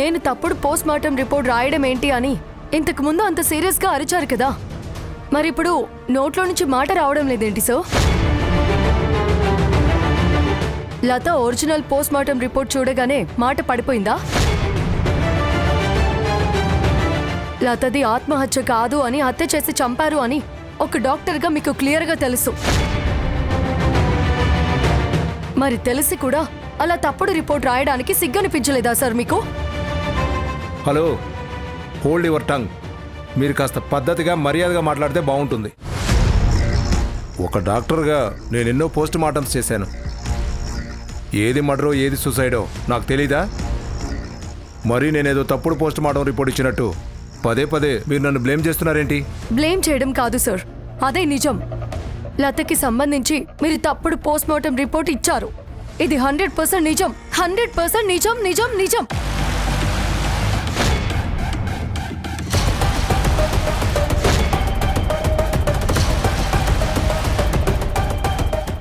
నేను తప్పుడు post mortem report రాయడం ఏంటి అని ఇంతకు ముందు అంత సీరియస్గా అరిచారు కదా, మరిప్పుడు నోట్లో నుంచి మాట రావడం లేదేంటి సో? లత ఒరిజినల్ పోస్ట్ మార్టం రిపోర్ట్ చూడగానే మాట పడిపోయిందా? లతది ఆత్మహత్య కాదు అని, హత్య చేసి చంపారు అని ఒక డాక్టర్గా మీకు క్లియర్గా తెలుసు. మరి తెలిసి కూడా అలా తప్పుడు రిపోర్ట్ రాయడానికి సిగ్గనిపించలేదా సార్ మీకు? Hello, hold your tongue. మీరు కాస్త పద్ధతిగా మర్యాదగా మాట్లాడితే బాగుంటుంది. ఒక డాక్టర్గా నేను ఎన్నో పోస్ట్ మార్టమ్స్ చేశాను. ఏది మర్డరో ఏది సూసైడో నాకు తెలీదా? మరి నేనేదో తప్పుడు పోస్ట్ మార్టం రిపోర్ట్ ఇచ్చినట్టు పదే పదే మీరు నన్ను బ్లేమ్ చేస్తున్నారేంటి? బ్లేమ్ చేయడం కాదు సార్, అదే నిజం. లతకి సంబంధించి మీరు తప్పుడు పోస్ట్ మార్టం రిపోర్ట్ ఇచ్చారు. ఇది 100% నిజం. 100% నిజం నిజం నిజం.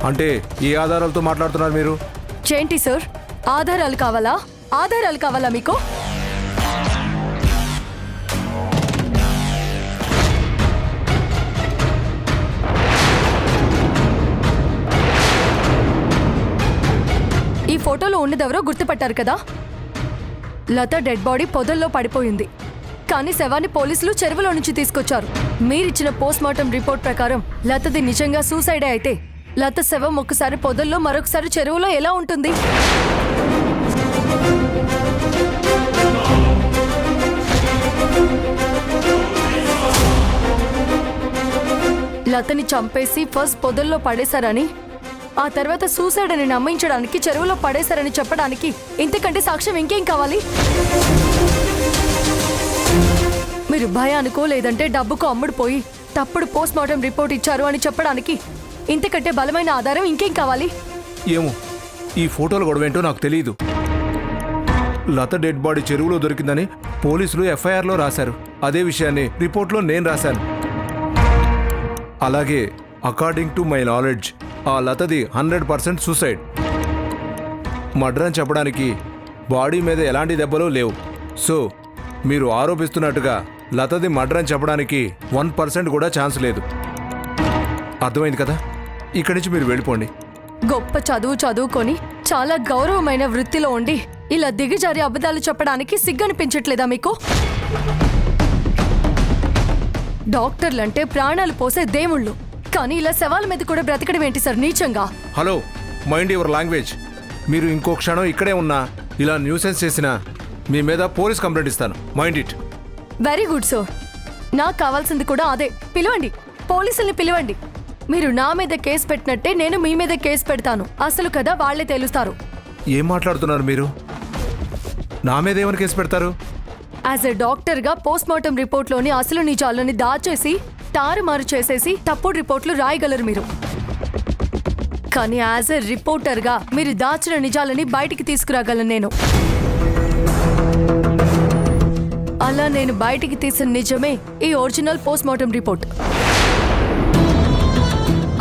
అంటే ఈ ఆధారాలతో మాట్లాడుతున్నారు మీరు? ఏంటి సార్, ఆధారాలు కావాలా? ఆధారాలు కావాలా మీకు? ఈ ఫోటోలో ఉన్నదెవరో గుర్తుపట్టారు కదా? లత డెడ్ బాడీ పొదల్లో పడిపోయింది, కానీ శవాన్ని పోలీసులు చెరువులో నుంచి తీసుకొచ్చారు. మీరిచ్చిన పోస్ట్ మార్టం రిపోర్ట్ ప్రకారం లతది నిజంగా సూసైడే అయితే లత శవం ఒకసారి పొదల్లో మరొకసారి చెరువులో ఎలా ఉంటుంది? లతని చంపేసి ఫస్ట్ పొదల్లో పడేశారని, ఆ తర్వాత సూసైడ్ అని నమ్మించడానికి చెరువులో పడేశారని చెప్పడానికి ఇంతకంటే సాక్ష్యం ఇంకేం కావాలి? మీరు భయానికో లేదంటే డబ్బుకో అమ్ముడుపోయి తప్పుడు పోస్ట్ మార్టం రిపోర్ట్ ఇచ్చారు అని చెప్పడానికి ఇంతకంటే బలమైన ఆధారం ఇంకేం కావాలి? ఏమో, ఈ ఫోటోల గొడవేంటో నాకు తెలియదు. లత డెడ్ బాడీ చెరువులో దొరికిందని పోలీసులు ఎఫ్ఐఆర్లో రాశారు. అదే విషయాన్ని రిపోర్ట్లో నేను రాశాను. అలాగే అకార్డింగ్ టు మై నాలెడ్జ్ ఆ లతది 100% సూసైడ్. మర్డర్ అని చెప్పడానికి బాడీ మీద ఎలాంటి దెబ్బలు లేవు. సో మీరు ఆరోపిస్తున్నట్టుగా లతది మర్డర్ అని చెప్పడానికి 1% కూడా ఛాన్స్ లేదు. అర్థమైంది కదా? ఇక్కడి నుంచి మీరు వెళ్ళిపోండి. గొప్ప చదువు చదువుకొని చాలా గౌరవమైన వృత్తిలో ఉండి ఇలా దిగజారి అబద్ధాలు చెప్పడానికి సిగ్గనిపించట్లేదా మీకు? డాక్టర్లంటే ప్రాణాలు పోసే దేవుళ్ళు, కానీ ఇలా శవాల మీద కూడా బ్రతకడం ఏంటి సార్ నీచంగా? Hello, mind your language. మీరు ఇంకో క్షణం ఇక్కడే ఉన్నా ఇలా న్యూసెన్స్ చేసినా మీ మీద పోలీస్ కంప్లైంట్ ఇస్తాను. Mind it. Very good sir, నాకు కావాల్సింది కూడా అదే. పిలవండి, పోలీసుల్ని పిలవండి. మీరు నా మీద కేసు పెట్టినట్టే నేను మీ మీద కేసు పెడతాను. అసలు కదా వాళ్లే తెలుస్తారు. ఏం మాట్లాడుతున్నారు మీరు? నా మీద ఏమని కేసు పెడతారు? యాజ్ ఎ డాక్టర్గా పోస్ట్ మార్టం రిపోర్ట్లోని అసలు నిజాలని దాచేసి తారుమారు చేసేసి తప్పుడు రిపోర్ట్లు రాయగలరు మీరు. కానీ యాజ్ ఎ రిపోర్టర్గా మీరు దాచిన నిజాలని బయటికి తీసుకురాగలను నేను. అలా నేను బయటికి తీసిన నిజమే ఈ ఒరిజినల్ పోస్ట్ మార్టం రిపోర్ట్.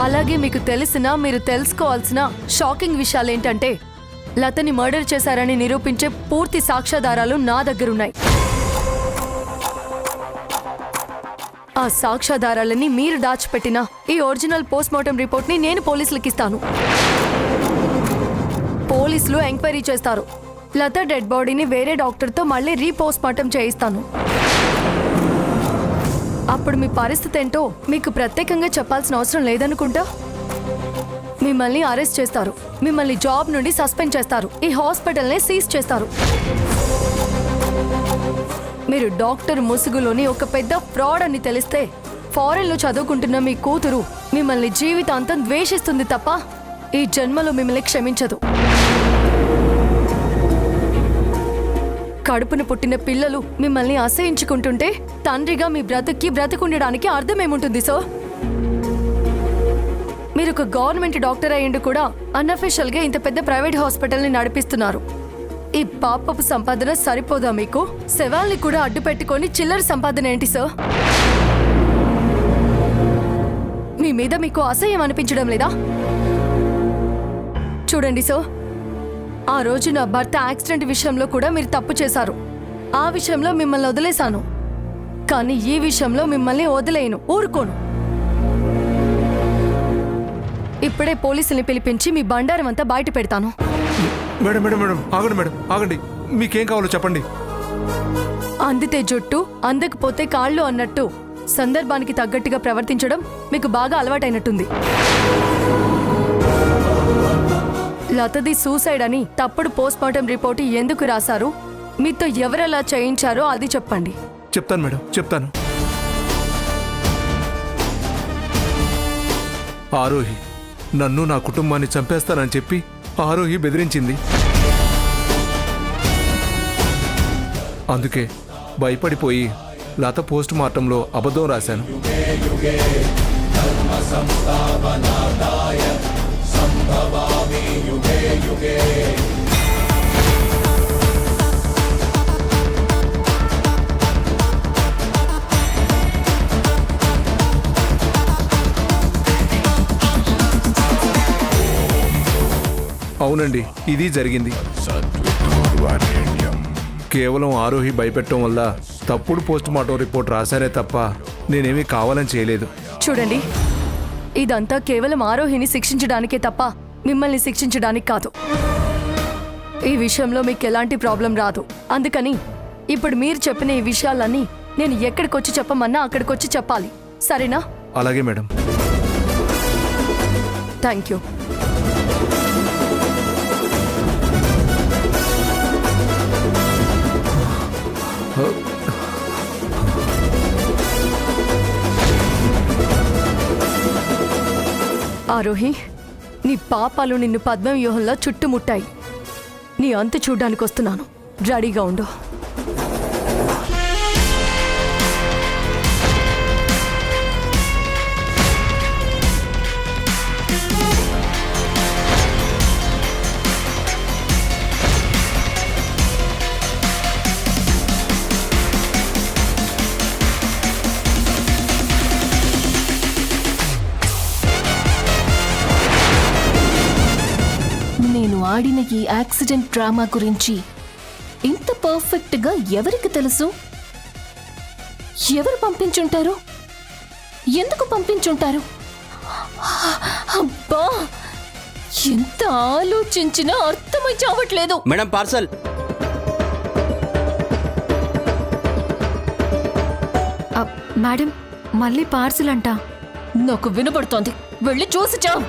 అలాగే మీకు తెలిసిన, మీరు తెలుసుకోవాల్సిన షాకింగ్ విషయాలేంటంటే లతని మర్డర్ చేశారని నిరూపించే పూర్తి సాక్ష్యాధారాలు నా దగ్గరున్నాయి. ఆ సాక్ష్యాధారాలని మీరు దాచిపెట్టిన ఈ ఒరిజినల్ పోస్ట్ మార్టం రిపోర్ట్ని నేను పోలీసులకు ఇస్తాను. పోలీసులు ఎంక్వైరీ చేస్తారు. లత డెడ్ బాడీని వేరే డాక్టర్తో మళ్ళీ రీపోస్ట్ మార్టం చేయిస్తాను. అప్పుడు మీ పరిస్థితి ఏంటో మీకు ప్రత్యేకంగా చెప్పాల్సిన అవసరం లేదనుకుంటా. మిమ్మల్ని అరెస్ట్ చేస్తారు, మిమ్మల్ని జాబ్ నుండి సస్పెండ్ చేస్తారు, ఈ హాస్పిటల్నే సీజ్ చేస్తారు. మీరు డాక్టర్ ముసుగులోని ఒక పెద్ద ఫ్రాడ్ అని తెలిస్తే ఫారెన్లో చదువుకుంటున్న మీ కూతురు మిమ్మల్ని జీవితాంతం ద్వేషిస్తుంది తప్ప ఈ జన్మలో మిమ్మల్ని క్షమించదు. కడుపున పుట్టిన పిల్లలు మిమ్మల్ని అసహించుకుంటుంటే తండ్రిగా మీ బ్రతుకుండడానికి అర్థమేముంటుంది సార్? మీరు ఒక గవర్నమెంట్ డాక్టర్ అయ్యిండు కూడా అన్అఫీషియల్గా ఇంత పెద్ద ప్రైవేట్ హాస్పిటల్ని నడిపిస్తున్నారు. ఈ పాపపు సంపాదన సరిపోదా మీకు? శవాల్ని కూడా అడ్డు పెట్టుకొని చిల్లర సంపాదన ఏంటి సార్? మీ మీద మీకు అసహ్యం అనిపించడం లేదా? చూడండి సార్, ఆ రోజు నా భర్త యాక్సిడెంట్ విషయంలో కూడా మీరు తప్పు చేశారు. ఆ విషయంలో మిమ్మల్ని వదిలేశాను, కానీ ఈ విషయంలో మిమ్మల్ని వదిలేయను, ఊరుకోను. ఇప్పుడే పోలీసుల్ని పిలిపించి మీ బండారం అంతా బయట పెడతాను. మేడం మేడం మేడం ఆగండి మేడం, ఆగండి. మీకేం కావాలో చెప్పండి. అందితే జుట్టు, అందకపోతే కాళ్ళు అన్నట్టు సందర్భానికి తగ్గట్టుగా ప్రవర్తించడం మీకు బాగా అలవాటైనట్టుంది. లతది సూసైడ్ అని తప్పుడు పోస్ట్మార్టం రిపోర్ట్ ఎందుకు రాశారు, మీతో ఎవరెలా చేయించారో అది చెప్పండి. చెప్తాను మేడం, చెప్తాను. ఆరోహి నన్ను, నా కుటుంబాన్ని చంపేస్తానని చెప్పి ఆరోహి బెదిరించింది. అందుకే భయపడిపోయి లత పోస్ట్ మార్టంలో అబద్ధం రాశాను. అవునండి, ఇది జరిగింది. కేవలం ఆరోహి భయపెట్టడం వల్ల తప్పుడు పోస్ట్ మార్టం రిపోర్ట్ రాశానే తప్ప నేనేమీ కావాలని చేయలేదు. చూడండి, ఇదంతా కేవలం ఆరోహిని శిక్షించడానికే తప్ప మిమ్మల్ని శిక్షించడానికి కాదు. ఈ విషయంలో మీకు ఎలాంటి ప్రాబ్లం రాదు. అందుకని ఇప్పుడు మీరు చెప్పిన ఈ విషయాలన్నీ నేను ఎక్కడికొచ్చి చెప్పమన్నా అక్కడికొచ్చి చెప్పాలి, సరేనా? అలాగే మేడం. Thank you. ఆరోహి, నీ పాపాలు నిన్ను పద్మవ్యూహంలో చుట్టుముట్టాయి. నీ అంతు చూడ్డానికి వస్తున్నాను, రెడీగా ఉండు. నేను ఆడిన ఈ యాక్సిడెంట్ డ్రామా గురించి ఇంత పర్ఫెక్ట్గా ఎవరికి తెలుసు? ఎవరు పంపించుంటారు? ఎందుకు పంపించుంటారు? అబ్బా, ఎంత ఆలోచించినా అర్థమై చావట్లేదు. Madam parcel. మేడం, మళ్ళీ పార్సిల్ అంట. నాకు వినబడుతోంది, వెళ్ళి చూసి చావు.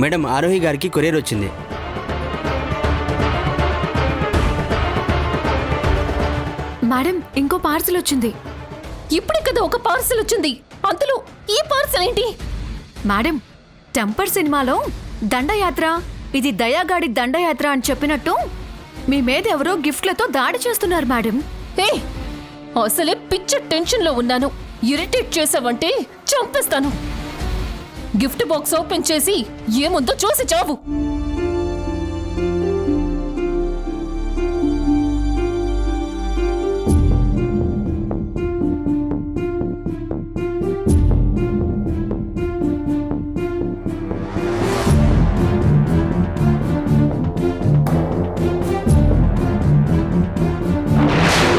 మేడం ఆరోహి గారికి కొరియర్ వచ్చింది. మేడం, ఇంకో పార్సిల్ వచ్చింది. ఇప్పుడే కదా ఒక పార్సల్ వచ్చింది, అంతలో ఈ పార్సల్ ఏంటి? మేడం, టెంపర్ సినిమాలో దండయాత్ర, ఇది దయాగాడి దండయాత్ర అని చెప్పినట్టు మీ మీద ఎవరో గిఫ్ట్లతో దాడి చేస్తున్నారు మేడం. ఏ, అసలే పిచ్చ టెన్షన్లో ఉన్నాను. ఇరిటేట్ చేసావంటే చంపేస్తాను. గిఫ్ట్ బాక్స్ ఓపెన్ చేసి ఏముందో చూసి చావు.